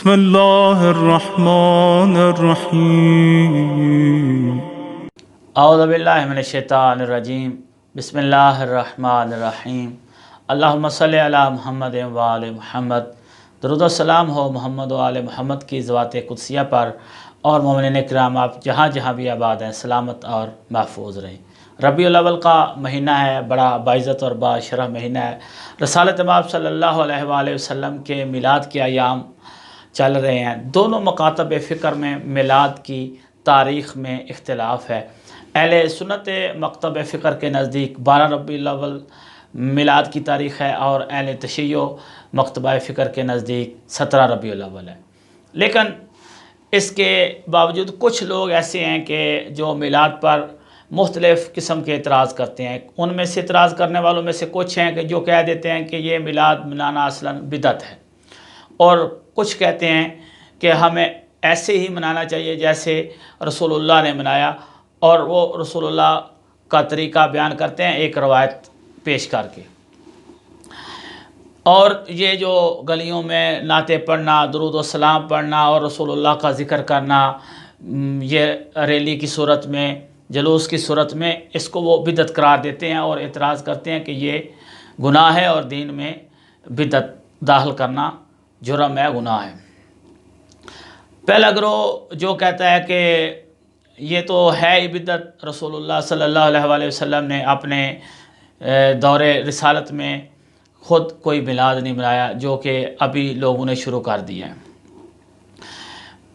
بسم اللہ الرحمن الرحیم اعوذ باللہ من الشیطان الرجیم بسم اللہ الرحمن الرحیم اللہم صلی علی محمد و آل محمد۔ درود و سلام ہو محمد و آل محمد کی ذوات قدسیہ پر، اور مومنین کرام آپ جہاں جہاں بھی آباد ہیں سلامت اور محفوظ رہیں۔ ربیع الاول کا مہینہ ہے، بڑا باعزت اور باشرف مہینہ ہے۔ رسالت مآب صلی اللہ علیہ وآلہ وسلم کے میلاد کے ایام چل رہے ہیں۔ دونوں مکاتب فکر میں میلاد کی تاریخ میں اختلاف ہے۔ اہل سنت مکتب فکر کے نزدیک 12 ربیع الاول میلاد کی تاریخ ہے، اور اہل تشیع مکتبہ فکر کے نزدیک 17 ربیع الاول ہے۔ لیکن اس کے باوجود کچھ لوگ ایسے ہیں کہ جو میلاد پر مختلف قسم کے اعتراض کرتے ہیں۔ ان میں سے اعتراض کرنے والوں میں سے کچھ ہیں کہ جو کہہ دیتے ہیں کہ یہ میلاد منانا اصلاً بدعت ہے، اور کچھ کہتے ہیں کہ ہمیں ایسے ہی منانا چاہیے جیسے رسول اللہ نے منایا، اور وہ رسول اللہ کا طریقہ بیان کرتے ہیں ایک روایت پیش کر کے۔ اور یہ جو گلیوں میں نعتیں پڑھنا، درود و سلام پڑھنا اور رسول اللہ کا ذکر کرنا، یہ ریلی کی صورت میں، جلوس کی صورت میں، اس کو وہ بدعت قرار دیتے ہیں اور اعتراض کرتے ہیں کہ یہ گناہ ہے اور دین میں بدعت داخل کرنا جرم ہے، گناہ ہے۔ پہلا گروہ جو کہتا ہے کہ یہ تو ہے ہی بدعت، رسول اللہ صلی اللہ علیہ وآلہ وسلم نے اپنے دور رسالت میں خود کوئی میلاد نہیں منایا، جو کہ ابھی لوگوں نے شروع کر دیا ہے،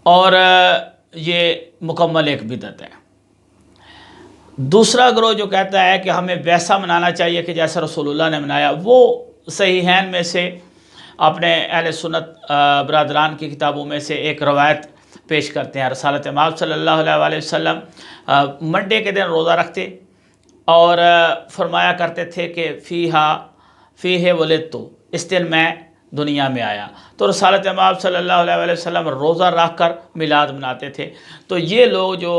اور یہ مکمل ایک بدعت ہے۔ دوسرا گروہ جو کہتا ہے کہ ہمیں ویسا منانا چاہیے کہ جیسا رسول اللہ نے منایا، وہ صحیحین میں سے اپنے اہل سنت برادران کی کتابوں میں سے ایک روایت پیش کرتے ہیں۔ رسالت مآب صلی اللہ علیہ وآلہ وسلم منڈے کے دن روزہ رکھتے اور فرمایا کرتے تھے کہ فیہ ولدت، اس دن میں دنیا میں آیا۔ تو رسالت مآب صلی اللہ علیہ وآلہ وسلم روزہ رکھ کر میلاد مناتے تھے۔ تو یہ لوگ جو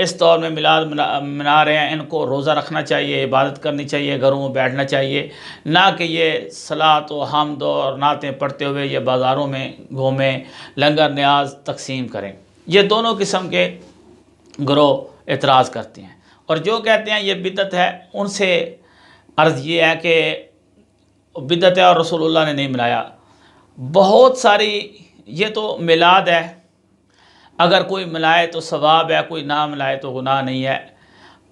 اس دور میں میلاد منا رہے ہیں، ان کو روزہ رکھنا چاہیے، عبادت کرنی چاہیے، گھروں میں بیٹھنا چاہیے، نہ کہ یہ صلاۃ و حمد اور نعتیں پڑھتے ہوئے یہ بازاروں میں گھومیں، لنگر نیاز تقسیم کریں۔ یہ دونوں قسم کے گروہ اعتراض کرتے ہیں، اور جو کہتے ہیں یہ بدعت ہے، ان سے عرض یہ ہے کہ بدعت ہے اور رسول اللہ نے نہیں منایا۔ بہت ساری، یہ تو میلاد ہے، اگر کوئی منائے تو ثواب ہے، کوئی نہ منائے تو گناہ نہیں ہے۔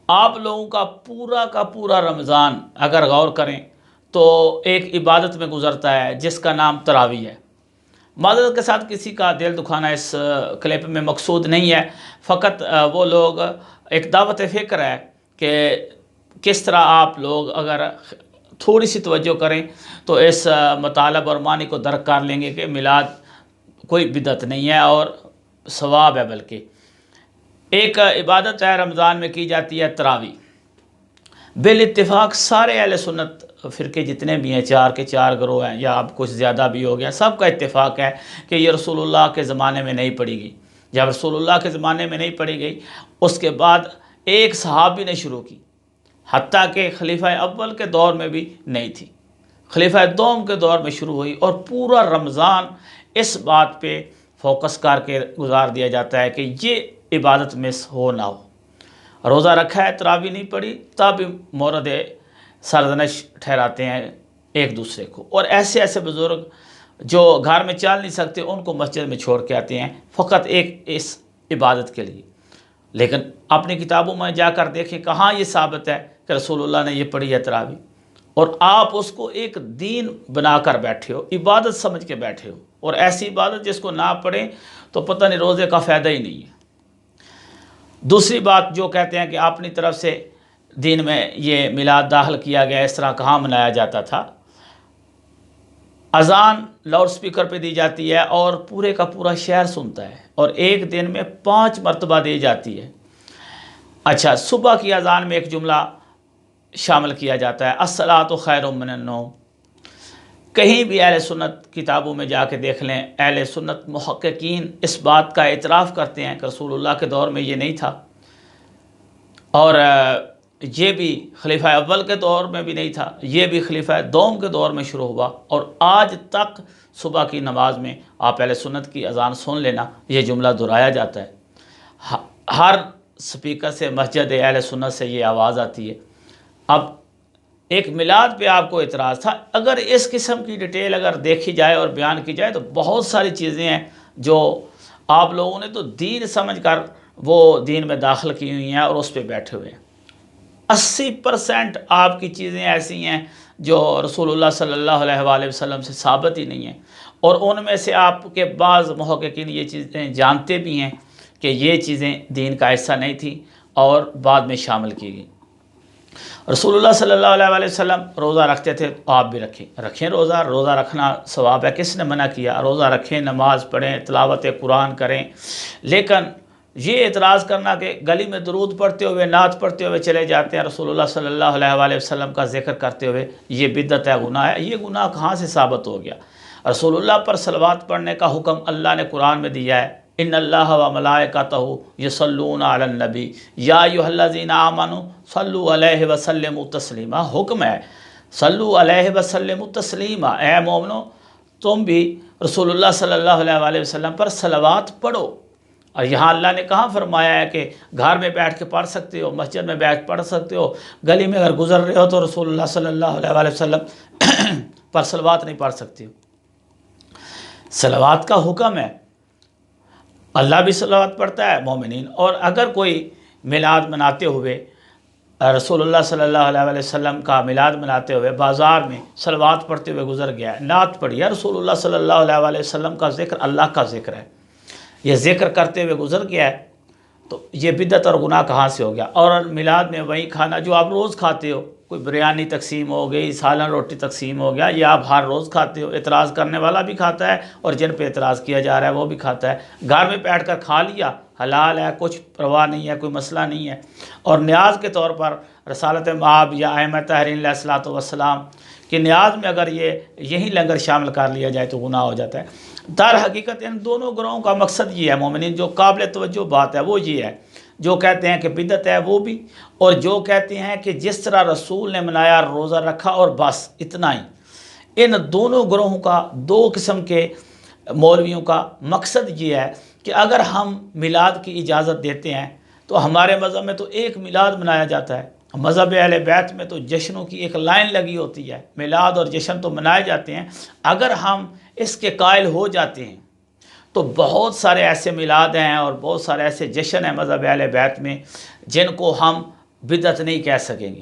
آپ لوگوں کا پورا رمضان اگر غور کریں تو ایک عبادت میں گزرتا ہے جس کا نام تراویح ہے۔ معذرت کے ساتھ کسی کا دل دکھانا اس کلپ میں مقصود نہیں ہے، فقط وہ لوگ ایک دعوت فکر ہے کہ کس طرح آپ لوگ اگر تھوڑی سی توجہ کریں تو اس مطالب اور معنی کو درک کر لیں گے کہ میلاد کوئی بدعت نہیں ہے اور ثواب ہے، بلکہ ایک عبادت ہے، رمضان میں کی جاتی ہے تراویح۔ بالاتفاق سارے اہل سنت فرقے جتنے بھی ہیں، 4 کے 4 گروہ ہیں، یا اب کچھ زیادہ بھی ہو گیا، سب کا اتفاق ہے کہ یہ رسول اللہ کے زمانے میں نہیں پڑھی گئی۔ جب رسول اللہ کے زمانے میں نہیں پڑھی گئی، اس کے بعد ایک صحابی نے شروع کی، حتیٰ کہ خلیفہ اول کے دور میں بھی نہیں تھی، خلیفہ دوم کے دور میں شروع ہوئی، اور پورا رمضان اس بات پہ فوکس کر کے گزار دیا جاتا ہے کہ یہ عبادت مس ہو نہ ہو۔ روزہ رکھا ہے، تراویح نہیں پڑھی، تب مورد سرزنش ٹھہراتے ہیں ایک دوسرے کو، اور ایسے بزرگ جو گھر میں چل نہیں سکتے ان کو مسجد میں چھوڑ کے آتے ہیں فقط ایک اس عبادت کے لیے۔ لیکن اپنی کتابوں میں جا کر دیکھیں کہاں یہ ثابت ہے کہ رسول اللہ نے یہ پڑھی ہے تراویح، اور آپ اس کو ایک دین بنا کر بیٹھے ہو، عبادت سمجھ کے بیٹھے ہو، اور ایسی عبادت جس کو نہ پڑھیں تو پتہ نہیں روزے کا فائدہ ہی نہیں ہے۔ دوسری بات جو کہتے ہیں کہ اپنی طرف سے دین میں یہ میلاد داخل کیا گیا، اس طرح کہاں منایا جاتا تھا۔ اذان لاؤڈ سپیکر پہ دی جاتی ہے اور پورے کا پورا شہر سنتا ہے، اور ایک دن میں 5 مرتبہ دی جاتی ہے۔ اچھا، صبح کی اذان میں ایک جملہ شامل کیا جاتا ہے، الصلاۃ خیر من النوم۔ کہیں بھی اہل سنت کتابوں میں جا کے دیکھ لیں، اہل سنت محققین اس بات کا اعتراف کرتے ہیں کہ رسول اللہ کے دور میں یہ نہیں تھا، اور یہ بھی خلیفہ اول کے دور میں بھی نہیں تھا، یہ بھی خلیفہ دوم کے دور میں شروع ہوا، اور آج تک صبح کی نماز میں آپ اہل سنت کی اذان سن لینا، یہ جملہ دہرایا جاتا ہے، ہر سپیکر سے مسجد اہل سنت سے یہ آواز آتی ہے۔ اب ایک میلاد پہ آپ کو اعتراض تھا، اگر اس قسم کی ڈیٹیل اگر دیکھی جائے اور بیان کی جائے تو بہت ساری چیزیں ہیں جو آپ لوگوں نے تو دین سمجھ کر وہ دین میں داخل کی ہوئی ہیں اور اس پہ بیٹھے ہوئے ہیں۔ 80% آپ کی چیزیں ایسی ہیں جو رسول اللہ صلی اللہ علیہ وآلہ وسلم سے ثابت ہی نہیں ہیں، اور ان میں سے آپ کے بعض محققین یہ چیزیں جانتے بھی ہیں کہ یہ چیزیں دین کا حصہ نہیں تھی اور بعد میں شامل کی گئی۔ رسول اللہ صلی اللہ علیہ وآلہ وسلم روزہ رکھتے تھے، آپ بھی رکھیں روزہ رکھنا ثواب ہے، کس نے منع کیا؟ روزہ رکھیں، نماز پڑھیں، تلاوت قرآن کریں، لیکن یہ اعتراض کرنا کہ گلی میں درود پڑھتے ہوئے نعت پڑھتے ہوئے چلے جاتے ہیں رسول اللہ صلی اللہ علیہ وآلہ وسلم کا ذکر کرتے ہوئے، یہ بدعت ہے، گناہ ہے، یہ گناہ کہاں سے ثابت ہو گیا؟ رسول اللہ پر صلوات پڑھنے کا حکم اللہ نے قرآن میں دیا ہے، ان اللہ و ملائکتہ یصلون علی النبی یا ایھا الذین آمنوا صلوا علیہ وسلموا تسلیما، حکم ہے صلوا علیہ وسلموا تسلیما، اے مومنو تم بھی رسول اللہ صلی اللہ علیہ وآلہ وسلم پر صلوات پڑھو۔ اور یہاں اللہ نے کہاں فرمایا ہے کہ گھر میں بیٹھ کے پڑھ سکتے ہو، مسجد میں بیٹھ پڑھ سکتے ہو، گلی میں اگر گزر رہے ہو تو رسول اللہ صلی اللہ علیہ وآلہ وسلم پر صلوات نہیں پڑھ سکتے ہو؟ صلوات کا حکم ہے، اللہ بھی صلوات پڑھتا ہے، مومنین۔ اور اگر کوئی میلاد مناتے ہوئے رسول اللہ صلی اللہ علیہ وآلہ وسلم کا میلاد مناتے ہوئے بازار میں صلوات پڑھتے ہوئے گزر گیا ہے، نعت پڑھی ہے، رسول اللہ صلی اللہ علیہ وآلہ وسلم کا ذکر اللہ کا ذکر ہے، یہ ذکر کرتے ہوئے گزر گیا ہے، تو یہ بدعت اور گناہ کہاں سے ہو گیا؟ اور میلاد میں وہی کھانا جو آپ روز کھاتے ہو، کوئی بریانی تقسیم ہو گئی، سالن روٹی تقسیم ہو گیا، یہ آپ ہر روز کھاتے ہو، اعتراض کرنے والا بھی کھاتا ہے اور جن پہ اعتراض کیا جا رہا ہے وہ بھی کھاتا ہے، گھر میں بیٹھ کر کھا لیا، حلال ہے، کچھ پرواہ نہیں ہے، کوئی مسئلہ نہیں ہے۔ اور نیاز کے طور پر رسالت مآب یا ائمہ طاہرین علیہ الصلوۃ والسلام کہ نیاز میں اگر یہی لنگر شامل کر لیا جائے تو گناہ ہو جاتا ہے۔ در حقیقت ان دونوں گروہوں کا مقصد یہ ہے مومنین، جو قابل توجہ بات ہے وہ یہ ہے، جو کہتے ہیں کہ بدعت ہے وہ بھی، اور جو کہتے ہیں کہ جس طرح رسول نے منایا روزہ رکھا اور بس اتنا ہی۔ ان دونوں گروہوں کا، دو قسم کے مولویوں کا مقصد یہ ہے کہ اگر ہم میلاد کی اجازت دیتے ہیں تو ہمارے مذہب میں تو ایک میلاد منایا جاتا ہے، مذہب اہل بیت میں تو جشنوں کی ایک لائن لگی ہوتی ہے، میلاد اور جشن تو منائے جاتے ہیں، اگر ہم اس کے قائل ہو جاتے ہیں تو بہت سارے ایسے میلاد ہیں اور بہت سارے ایسے جشن ہیں مذہب اہل بیت میں جن کو ہم بدعت نہیں کہہ سکیں گے۔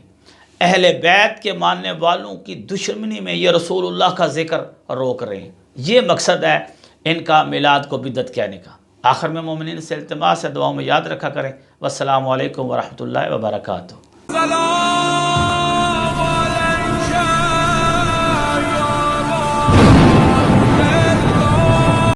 اہل بیت کے ماننے والوں کی دشمنی میں یہ رسول اللہ کا ذکر روک رہے ہیں، یہ مقصد ہے ان کا میلاد کو بدعت کہنے کا۔ آخر میں مومنین سے التماس ہے دعاؤں میں یاد رکھا کریں۔ والسلام علیکم ورحمۃ اللہ وبرکاتہ۔